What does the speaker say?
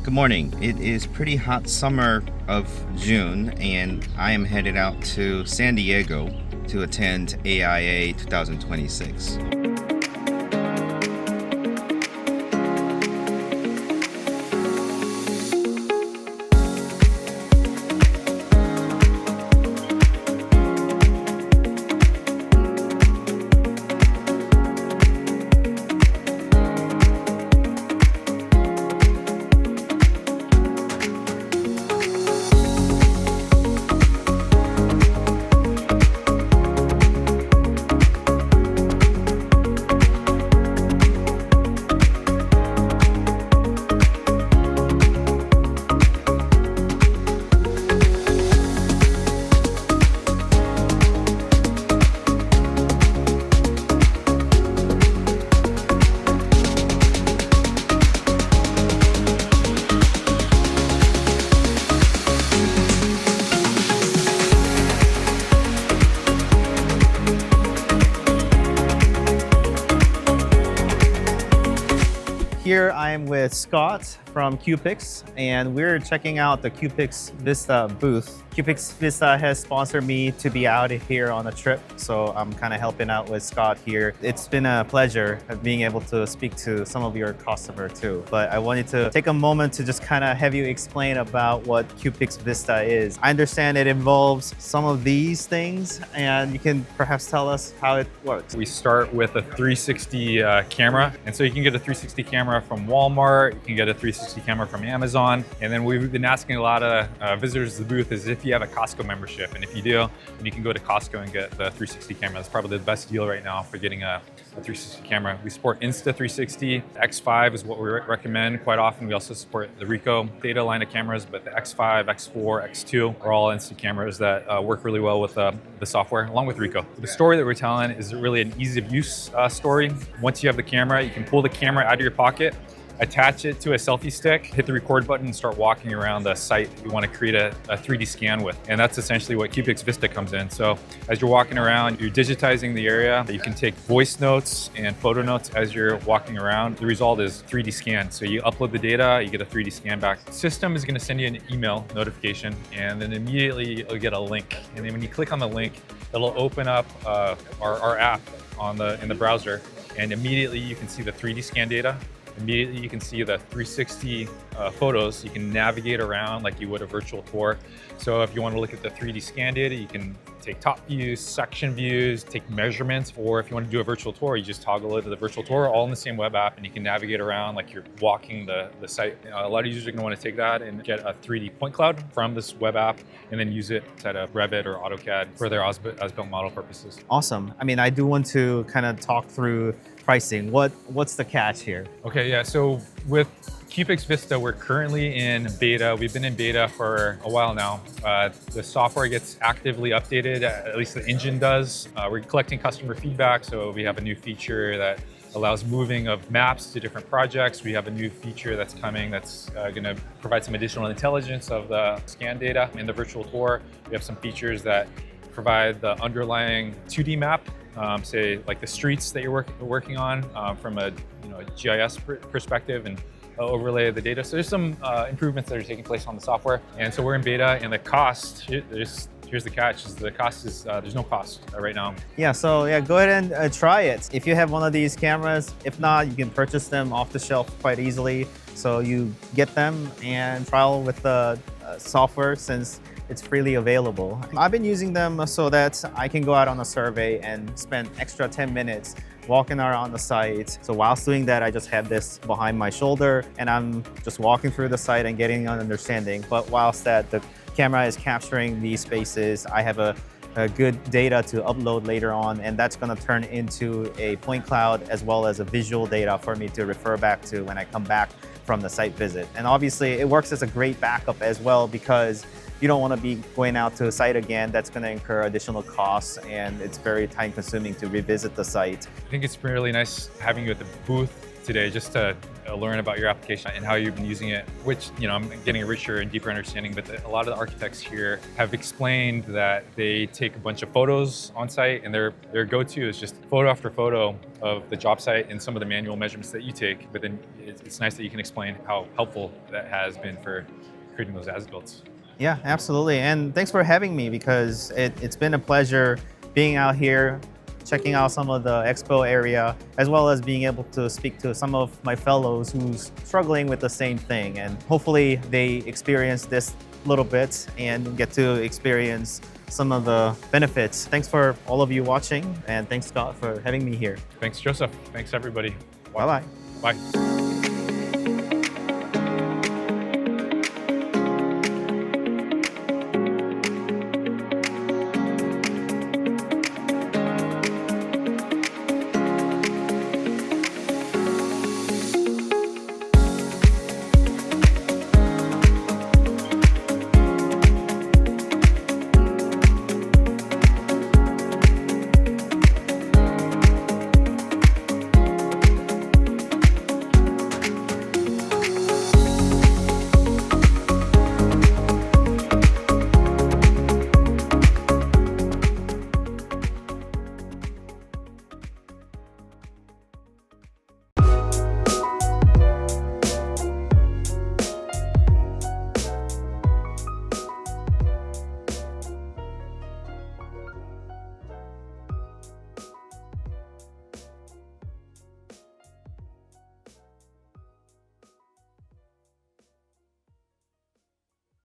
Good morning. It is pretty hot summer of June, and I am headed out to San Diego to attend AIA 2026. Here I am with Scott from Cupix, and we're checking out the CupixVista booth. CupixVista has sponsored me to be out here on a trip, so I'm kind of helping out with Scott here. It's been a pleasure of being able to speak to some of your customers too, but I wanted to take a moment to just kind of have you explain about what CupixVista is. I understand it involves some of these things, and you can perhaps tell us how it works. We start with a 360 camera, and so you can get a 360 camera from Walmart, you can get a 360 camera from Amazon, and then we've been asking a lot of visitors to the booth is if you have a Costco membership, and if you do, then you can go to Costco and get the 360 camera. That's probably the best deal right now for getting a 360 camera. We support Insta360 X5 is what we recommend quite often. We also support the Ricoh data line of cameras, but the X5, X4, X2 are all Insta cameras that work really well with the software, along with Ricoh. The story that we're telling is really an ease of use story. Once you have the camera, you can pull the camera out of your pocket, attach it to a selfie stick, hit the record button, and start walking around the site you want to create a 3D scan with. And that's essentially what CupixVista comes in. So as you're walking around, you're digitizing the area. You can take voice notes and photo notes as you're walking around. The result is 3D scan. So you upload the data, you get a 3D scan back. The system is going to send you an email notification, and then immediately you'll get a link. And then when you click on the link, it'll open up our app in the browser, and immediately you can see the 3D scan data. Immediately you can see the 360 photos. You can navigate around like you would a virtual tour. So if you want to look at the 3D scan data, you can take top views, section views, take measurements, or if you want to do a virtual tour, you just toggle it to the virtual tour, all in the same web app, and you can navigate around like you're walking the site. A lot of users are going to want to take that and get a 3D point cloud from this web app, and then use it instead of Revit or AutoCAD for their as-built model purposes. Awesome. I mean, I do want to kind of talk through pricing. What's the catch here? Okay, yeah, so with CupixVista, we're currently in beta. We've been in beta for a while now. The software gets actively updated, at least the engine does. We're collecting customer feedback, so we have a new feature that allows moving of maps to different projects. We have a new feature that's coming that's going to provide some additional intelligence of the scan data in the virtual tour. We have some features that provide the underlying 2D map, say like the streets that you're working on from a GIS perspective, and overlay the data. So there's some improvements that are taking place on the software. And so we're in beta, and the cost, here's the catch, is the cost is, there's no cost right now. Yeah, so yeah, go ahead and try it. If you have one of these cameras, if not, you can purchase them off the shelf quite easily. So you get them and trial with the software since it's freely available. I've been using them so that I can go out on a survey and spend extra 10 minutes walking around the site. So whilst doing that, I just have this behind my shoulder, and I'm just walking through the site and getting an understanding. But whilst that the camera is capturing these spaces, I have a good data to upload later on, and that's going to turn into a point cloud as well as a visual data for me to refer back to when I come back from the site visit. And obviously it works as a great backup as well, because you don't want to be going out to a site again. That's going to incur additional costs, and it's very time consuming to revisit the site. I think it's really nice having you at the booth today just to learn about your application and how you've been using it, which, I'm getting a richer and deeper understanding, but a lot of the architects here have explained that they take a bunch of photos on site, and their go-to is just photo after photo of the job site and some of the manual measurements that you take. But then it's nice that you can explain how helpful that has been for creating those as-built. Yeah, absolutely. And thanks for having me, because it's been a pleasure being out here, checking out some of the Expo area, as well as being able to speak to some of my fellows who's struggling with the same thing. And hopefully they experience this little bit and get to experience some of the benefits. Thanks for all of you watching, and thanks, Scott, for having me here. Thanks, Joseph. Thanks, everybody. Bye-bye. Bye.